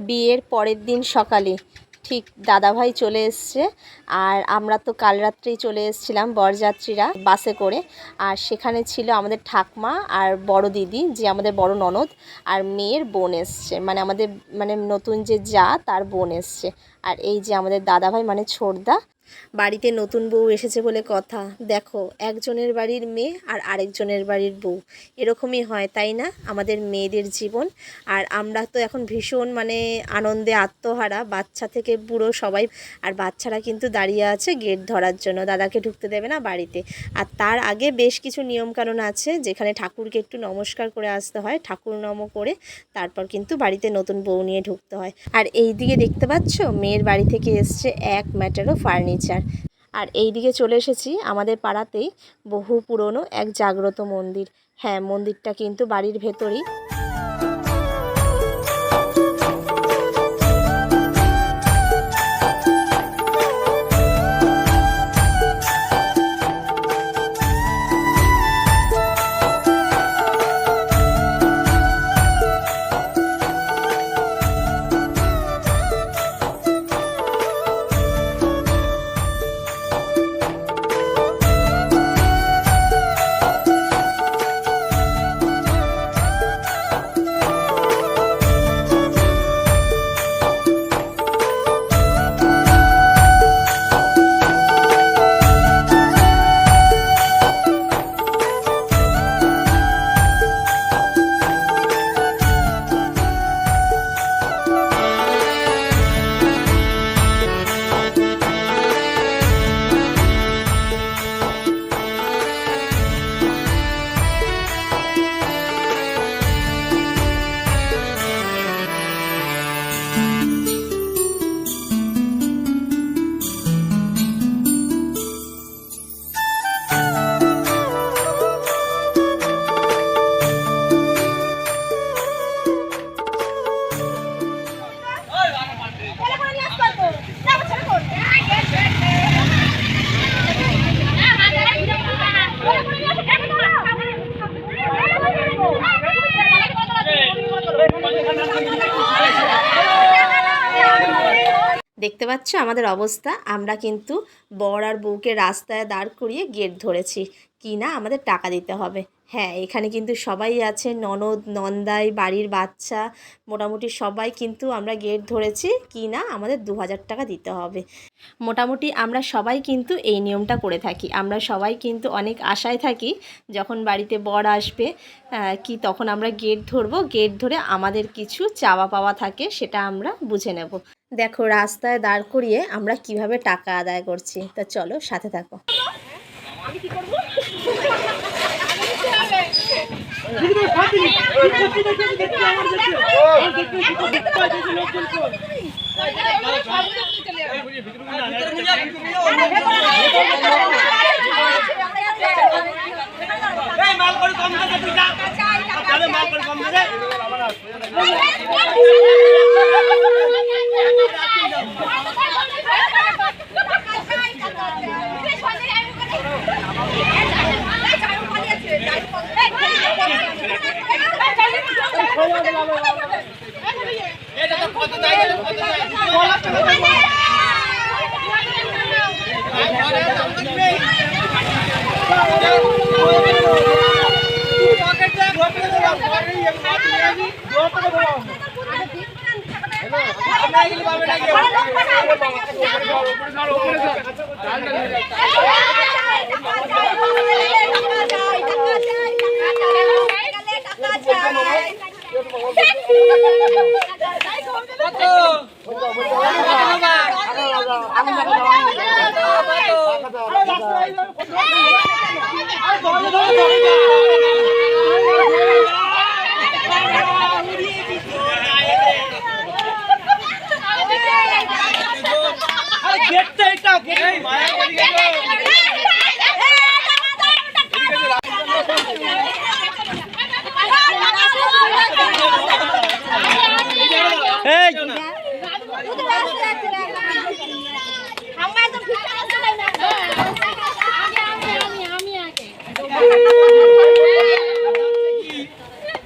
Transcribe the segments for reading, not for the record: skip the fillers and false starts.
বিয়ের পরের দিন সকালে ঠিক দাদাভাই চলে এসছে। আর আমরা তো কাল রাত্রেই চলে এসেছিলাম বরযাত্রীরা বাসে করে। আর সেখানে ছিল আমাদের ঠাকমা আর বড় দিদি, যে আমাদের বড় ননদ, আর মেয়ের বোন এসছে, মানে আমাদের নতুন যে যা তার বোন এসছে। আর এই যে আমাদের দাদাভাই মানে ছোটদা। বাড়িতে নতুন বউ এসেছে বলে কথা। দেখো, একজনের বাড়ির মেয়ে আর আরেকজনের বাড়ির বউ, এরকমই হয় তাই না আমাদের মেয়েদের জীবন। আর আমরা তো এখন ভীষণ আনন্দে আত্মহারা, বাচ্চা থেকে বুড়ো সবাই। আর বাচ্চারা কিন্তু দাঁড়িয়ে আছে গেট ধরার জন্য, দাদাকে ঢুকতে দেবে না বাড়িতে। আর তার আগে বেশ কিছু নিয়মকানুন আছে, যেখানে ঠাকুরকে একটু নমস্কার করে আসতে হয়, ঠাকুর নম করে তারপর কিন্তু বাড়িতে নতুন বউ নিয়ে ঢুকতে হয়। আর এই দিকে দেখতে পাচ্ছ, মেয়ের বাড়ি থেকে এসছে এক ম্যাটারও ফার্নিচার। আর এই দিকে চলে এসেছি আমাদের পাড়াতেই বহু পুরনো এক জাগ্রত মন্দির। হ্যাঁ, মন্দিরটা কিন্তু বাড়ির ভেতরেই। দেখতে পাচ্ছ আমাদের অবস্থা। আমরা কিন্তু বর আর বউকে রাস্তায় দাঁড় করিয়ে গেট ধরেছি, কি না আমাদের টাকা দিতে হবে। হ্যাঁ, এখানে কিন্তু সবাই আছে, ননদ নন্দাই, বাড়ির বাচ্চা, মোটামুটি সবাই কিন্তু আমরা গেট ধরেছি, কি না আমাদের 2000 টাকা দিতে হবে। মোটামুটি আমরা সবাই কিন্তু এই নিয়মটা করে থাকি। আমরা সবাই কিন্তু অনেক আশায় থাকি যখন বাড়িতে বর আসবে, কি তখন আমরা গেট ধরবো, গেট ধরে আমাদের কিছু চাওয়া পাওয়া থাকে সেটা আমরা বুঝে নেব। দেখো, রাস্তায় দাঁড় করিয়ে আমরা কিভাবে টাকা আদায় করছি, তা চলো সাথে থাকো।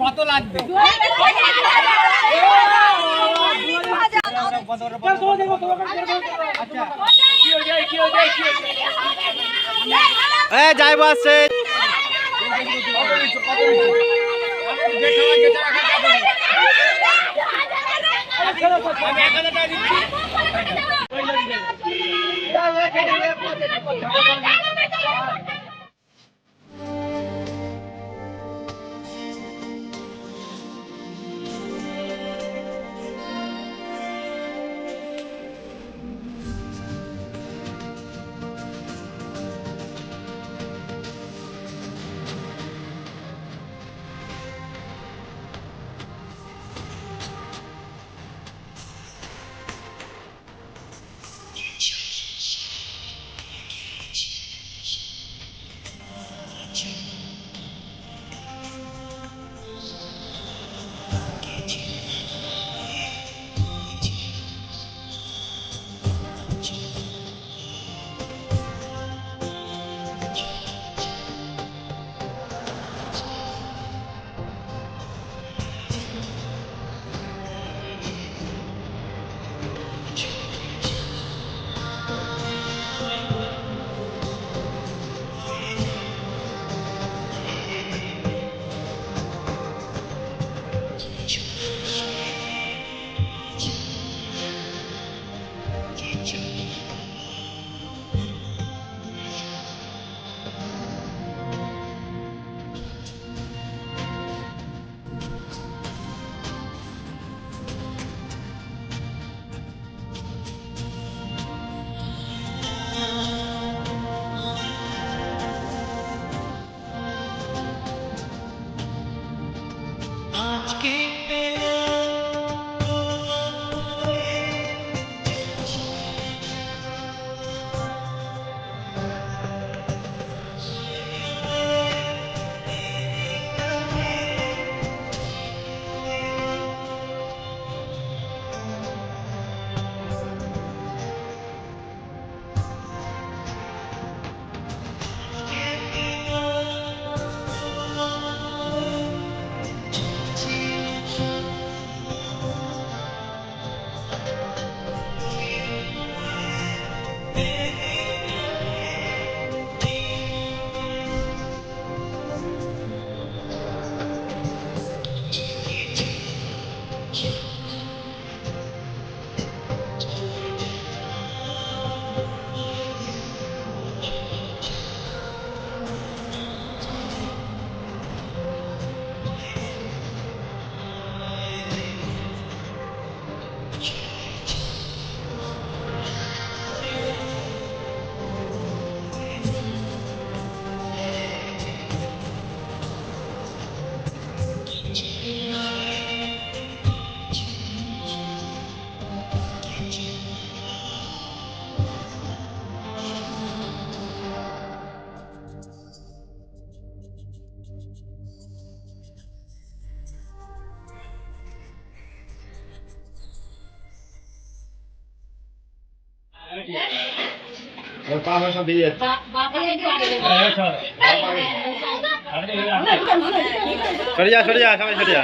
কত লাগবে? যাইব আসছে সরে যা সবাই সরে যা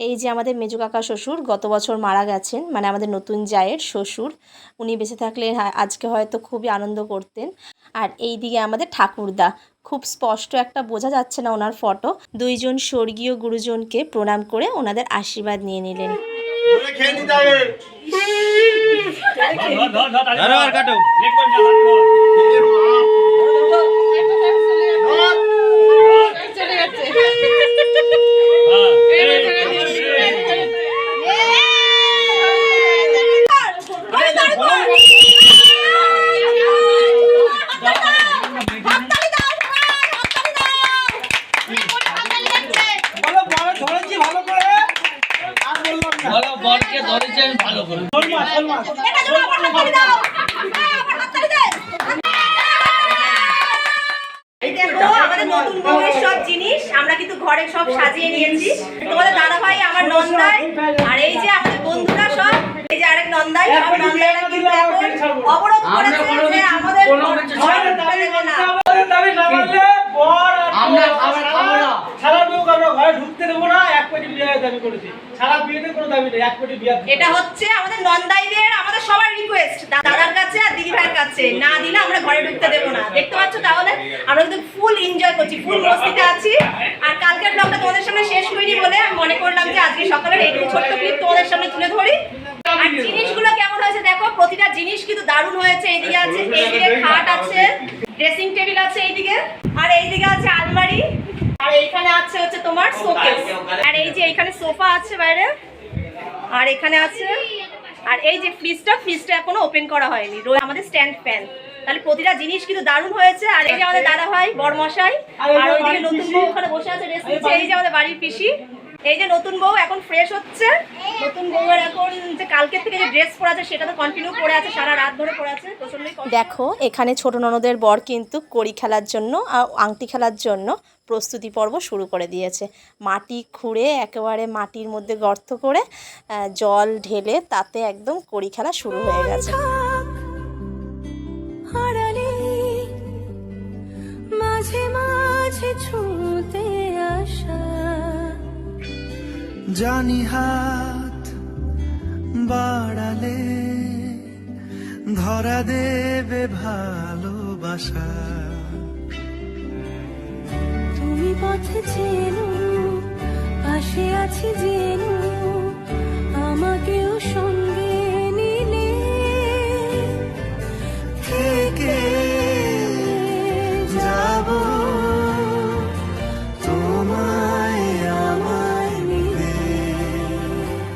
এই যে আমাদের মেজো কাকা শ্বশুর গত বছর মারা গেছেন, মানে আমাদের নতুন জায়ের শ্বশুর। উনি বেঁচে থাকলে আজকে হয়তো খুবই আনন্দ করতেন। আর এই দিকে আমাদের ঠাকুরদা, খুব স্পষ্ট একটা বোঝা যাচ্ছে না ওনার ফটো। দুইজন স্বর্গীয় গুরুজনকে প্রণাম করে ওনাদের আশীর্বাদ নিয়ে নিলেন। বলছি ভালো করে আর বললাম না বড় বড়কে ধরেছেন ভালো করে শোল মাছ এটা জন্য আমার হাততালি দাও আমার হাততালি দে এই দেখো আমাদের নতুন বউয়ের সব জিনিস আমরা কিন্তু ঘরে সব সাজিয়ে নিয়েছি তোমাদের দাদা ভাই আমার নন্দাই আর এই যে আমাদের বন্ধুরা সব এই যে আরেক নন্দাই সব নন্দাইরা কিন্তু এখন অবরোধ করেছে যে আমাদের ঘরে ঢুকতে দেবে না দাবি না মানলে বড় আমরা খাবার খাবো না সারা বিয়ে আমরা ঘরে ঢুকতে দেব না এক কোটি বিয়ে দাবি করেছি সারা বিয়েতে কোনো দাবি নেই এক কোটি বিয়ে এটা হচ্ছে আমাদের নন্দাইদের আমাদের সবার রিকোয়েস্ট দাদার কাছে আর দিদি ভাইয়ের কাছে না দিলে আমরা ঘরে ঢুকতে দেবো না দেখতে পাচ্ছ তাহলে আমরা কিন্তু ফুল এনজয় করছি ফুল মস্তিতে আছি আর কালকের ব্লগটা তোমাদের সামনে শেষ করিনি বলে আমি মনে করলাম যে আজকে সকালের এইটুকু ছোট্ট ক্লিপ তোমাদের সামনে তুলে ধরি আর জিনিসগুলো কেমন হয়েছে দেখো প্রতিটা জিনিস কিন্তু দারুণ হয়েছে এইদিকে আছে এইদিকে খাট আছে ড্রেসিং টেবিল আছে এইদিকে আর এইদিকে আছে আলমারি আর এইখানে আছে হচ্ছে তোমার শোকেস আর এই যে এইখানে সোফা আছে বাইরে আর এখানে আছে আর এই যে ফ্রিজটা এখনো ওপেন করা হয়নি আমাদের স্ট্যান্ড ফ্যান তাহলে প্রতিটা জিনিস কিন্তু দারুণ হয়েছে আর এই যে আমাদের দাদা ভাই বড়মশাই আর ওইদিকে নতুন বউ ওখানে বসে আছে রেস্ট নিচ্ছে এই যে আমাদের বাড়ির পিসি এই যে নতুন বউ এখন ফ্রেশ হচ্ছে নতুন বউয়ের এখন যে কালকের থেকে যে ড্রেস পরে আছে সেটা তো কন্টিনিউ পরে আছে সারা রাত ধরে পরে আছে প্রচন্ডই দেখো এখানে ছোট ননদের বর কিন্তু কড়ি খেলার জন্য আর আংটি খেলার জন্য প্রস্তুতি পর্ব শুরু করে দিয়েছে মাটি খুঁড়ে একেবারে মাটির মধ্যে গর্ত করে জল ঢেলে তাতে একদম কড়ি খেলা শুরু হয়ে গেছে মাঝে মাঝে ছুঁতে আসা জানি হাত বাড়ালে ধরা দেবে ভালোবাসা তুমি পথে চেনো পাশে আছি জেনো আমাকেও সঙ্গে নিলে থেকে যাব তোমায় আমায় নিবে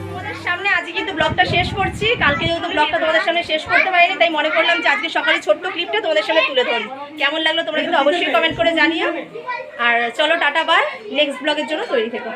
তোমাদের সামনে আজকে কিন্তু ব্লগটা শেষ করছি কালকে যেহেতু ব্লগটা তোমাদের সামনে শেষ করতে পারিনি তাই মনে করলাম যে আজকে সকালে ছোট্ট ক্লিপটা তোমাদের সামনে তুলে ধরি কেমন লাগলো তোমরা কিন্তু অবশ্যই কমেন্ট করে জানিও আর চলো টাটা বাই নেক্সট ব্লগের জন্য তৈরি থেকো